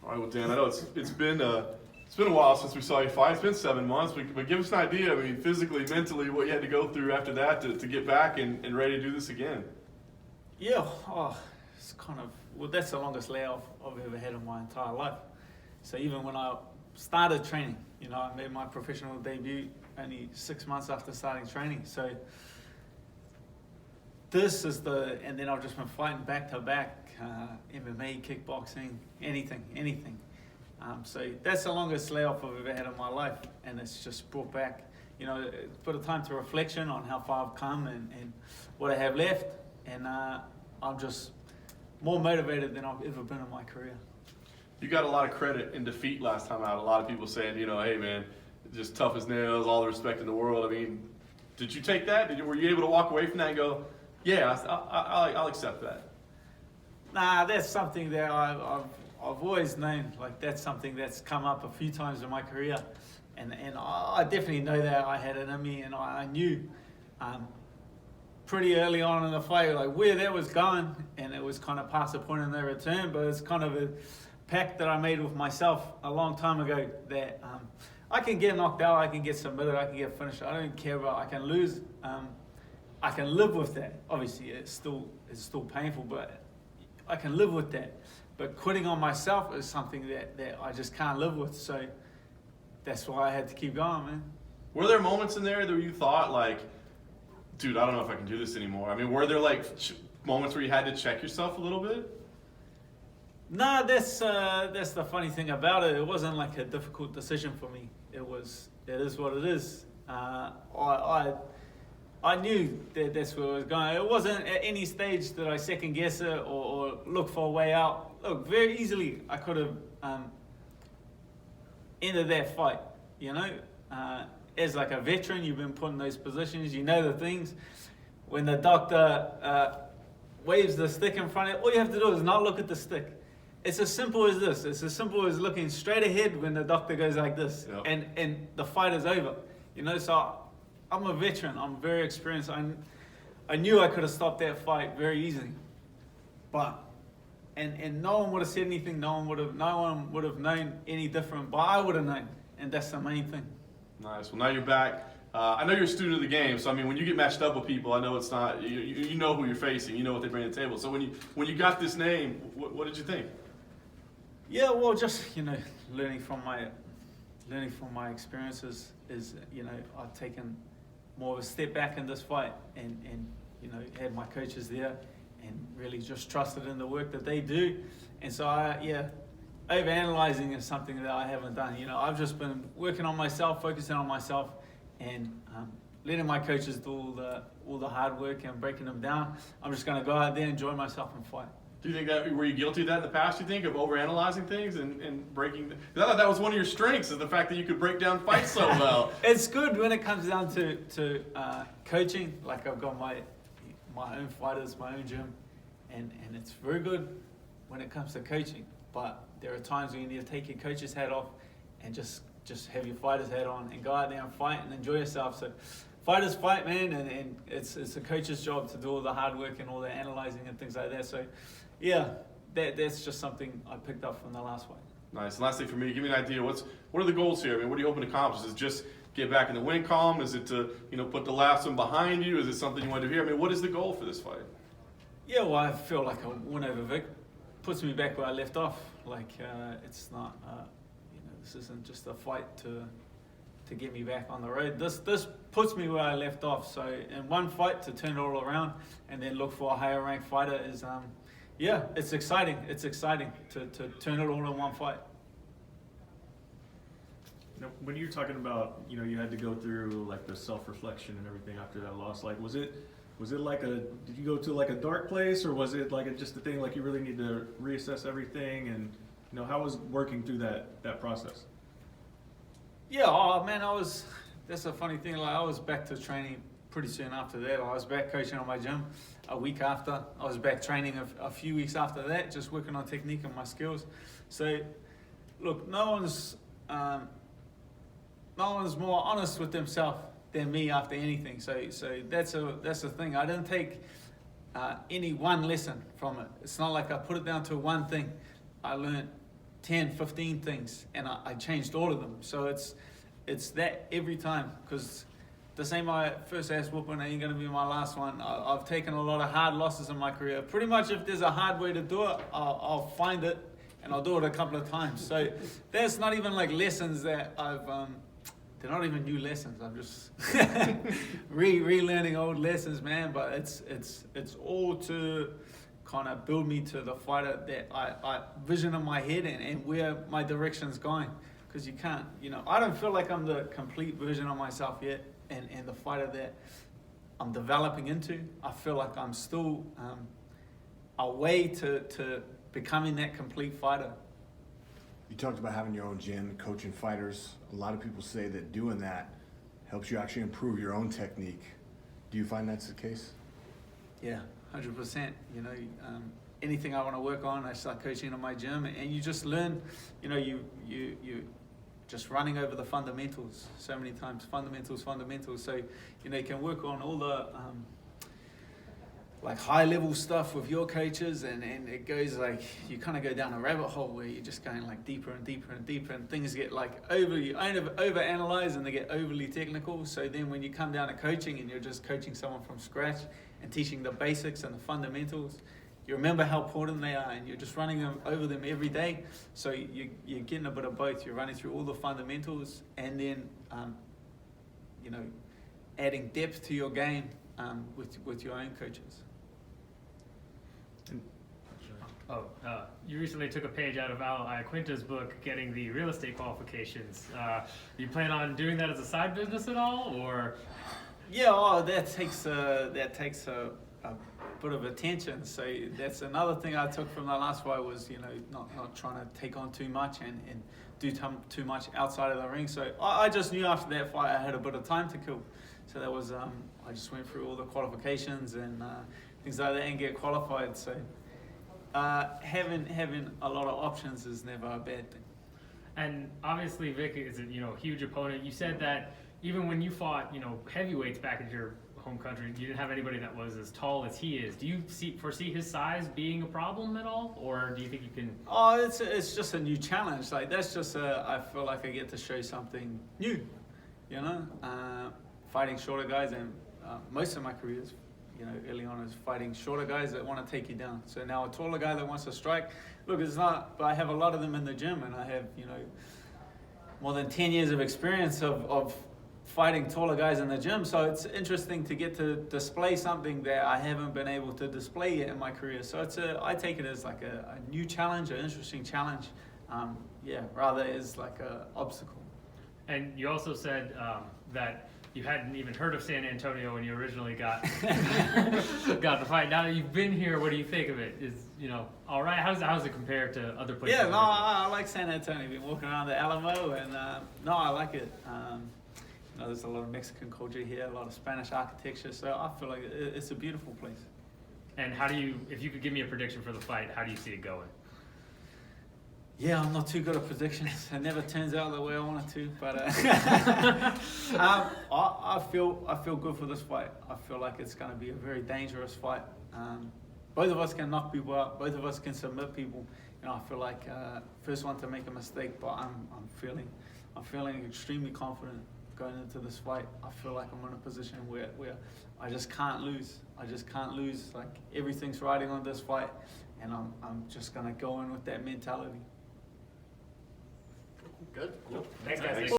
All right, well, Dan, I know it's been a while since we saw you fight. It's been 7 months, but give us an idea. I mean, physically, mentally, what you had to go through after that to get back and ready to do this again. Yeah, it's kind of, well, that's the longest layoff I've ever had in my entire life. So even when I started training, I made my professional debut only 6 months after starting training. So this is and then I've just been fighting back to back, MMA, kickboxing, anything. So that's the longest layoff I've ever had in my life, and it's just brought back, put a time to reflection on how far I've come and what I have left, and I'm just more motivated than I've ever been in my career. You got a lot of credit in defeat last time out. A lot of people saying, hey man, just tough as nails, all the respect in the world. I mean, did you take that? Were you able to walk away from that and go, yeah, I'll accept that? Nah, that's something that I've always known. Like, that's something that's come up a few times in my career, and I definitely know that I had it in me, and I knew pretty early on in the fight like where that was going, and it was kind of past the point of no return. But it's kind of a pact that I made with myself a long time ago that I can get knocked out, I can get submitted, I can get finished. I don't care about, I can lose. I can live with that. Obviously, it's still painful, but I can live with that. But quitting on myself is something that I just can't live with. So that's why I had to keep going, man. Were there moments in there that you thought like, dude, I don't know if I can do this anymore? I mean, were there like moments where you had to check yourself a little bit? No, that's the funny thing about it. It wasn't like a difficult decision for me. It is what it is. I knew that that's where I was going. It wasn't at any stage that I second guess it or look for a way out. Look, very easily I could have ended that fight. As like a veteran, you've been put in those positions. You know the things. When the doctor waves the stick in front of you, all you have to do is not look at the stick. It's as simple as this. It's as simple as looking straight ahead when the doctor goes like this, yep. and the fight is over. So I'm a veteran. I'm very experienced. I knew I could have stopped that fight very easily, but and no one would have said anything. No one would have known any different. But I would have known, and that's the main thing. Nice. Well, now you're back. I know you're a student of the game, so I mean, when you get matched up with people, I know it's not you know who you're facing. You know what they bring to the table. So when you got this name, what did you think? Yeah, well, just learning from my experiences is I've taken more of a step back in this fight, and had my coaches there and really just trusted in the work that they do. And so overanalyzing is something that I haven't done. I've just been working on myself, focusing on myself, and letting my coaches do all the hard work and breaking them down. I'm just going to go out there, enjoy myself, and fight. Do you think were you guilty of that in the past? You think of overanalyzing things and breaking? I thought that was one of your strengths, is the fact that you could break down fights so well. It's good when it comes down to coaching. Like, I've got my own fighters, my own gym, and it's very good when it comes to coaching. But there are times when you need to take your coach's hat off and just have your fighter's hat on and go out there and fight and enjoy yourself. So fighters fight, man, and it's a coach's job to do all the hard work and all the analyzing and things like that. So yeah, that's just something I picked up from the last fight. Nice. And last thing for me, give me an idea. What are the goals here? I mean, what are you hoping to accomplish? Is it just get back in the win column? Is it to put the last one behind you? Is it something you want to do here? I mean, what is the goal for this fight? Yeah, well, I feel like a win over Vick puts me back where I left off. Like, it's not, this isn't just a fight to get me back on the road. This puts me where I left off. So in one fight, to turn it all around and then look for a higher ranked fighter is, it's exciting. It's exciting to turn it all in one fight. When you're talking about, you had to go through like the self-reflection and everything after that loss, like was it like did you go to like a dark place, or was it like just a thing like you really need to reassess everything, and how was working through that process? Yeah, man, that's a funny thing. Like, I was back to training pretty soon after that. I was back coaching on my gym a week after. I was back training a few weeks after that, just working on technique and my skills. So, look, no one's more honest with themselves than me after anything. So that's the thing. I didn't take any one lesson from it. It's not like I put it down to one thing. I learned 10, 15 things, and I changed all of them. So it's that every time, because the same my first ass whooping ain't gonna be my last one. I've taken a lot of hard losses in my career. Pretty much, if there's a hard way to do it, I'll find it, and I'll do it a couple of times. So that's not even like lessons that I've. They're not even new lessons. I'm just relearning old lessons, man. But it's all to kind of build me to the fighter that I vision in my head and where my direction's going. Because you can't, I don't feel like I'm the complete version of myself yet, and the fighter that I'm developing into. I feel like I'm still a way to becoming that complete fighter. You talked about having your own gym, coaching fighters. A lot of people say that doing that helps you actually improve your own technique. Do you find that's the case? Yeah, 100%. Anything I want to work on, I start coaching in my gym, and you just learn. You just running over the fundamentals so many times. Fundamentals. So you can work on all the like high level stuff with your coaches, and it goes like you kind of go down a rabbit hole where you're just going like deeper and deeper and deeper, and things get like over analyze, and they get overly technical. So then when you come down to coaching and you're just coaching someone from scratch and teaching the basics and the fundamentals, you remember how important they are, and you're just running over them every day. So you're getting a bit of both. You're running through all the fundamentals, and then adding depth to your game with your own coaches. You recently took a page out of Al Iaquinta's book, getting the real estate qualifications. Do you plan on doing that as a side business at all, or? Yeah, that takes a bit of attention. So that's another thing I took from the last fight was not trying to take on too much and do too much outside of the ring. So I just knew after that fight I had a bit of time to kill. So that was I just went through all the qualifications and things like that and get qualified. So having a lot of options is never a bad thing. And obviously Vick is a huge opponent. You said that even when you fought heavyweights back in your home country, you didn't have anybody that was as tall as he is. Do you foresee his size being a problem at all, or do you think you can? Oh, it's just a new challenge. Like that's just I feel like I get to show something new. Fighting shorter guys, and most of my careers, early on is fighting shorter guys that want to take you down. So now a taller guy that wants to strike. Look, it's not, but I have a lot of them in the gym, and I have more than 10 years of experience of fighting taller guys in the gym. So it's interesting to get to display something that I haven't been able to display yet in my career. So I take it as like a new challenge, an interesting challenge. Rather as like a obstacle. And you also said that you hadn't even heard of San Antonio when you originally got got the fight. Now that you've been here, what do you think of it? Is all right? How's it compare to other places? Yeah, no, I like San Antonio. I've been walking around the Alamo, and I like it. There's a lot of Mexican culture here, a lot of Spanish architecture, so I feel like it's a beautiful place. And if you could give me a prediction for the fight, how do you see it going? Yeah, I'm not too good at predictions. It never turns out the way I want it to, but I feel good for this fight. I feel like it's going to be a very dangerous fight. Both of us can knock people out. Both of us can submit people. I feel like first one to make a mistake, but I'm feeling extremely confident going into this fight. I feel like I'm in a position where I just can't lose. Like everything's riding on this fight, and I'm just gonna go in with that mentality. Good. Thanks, guys.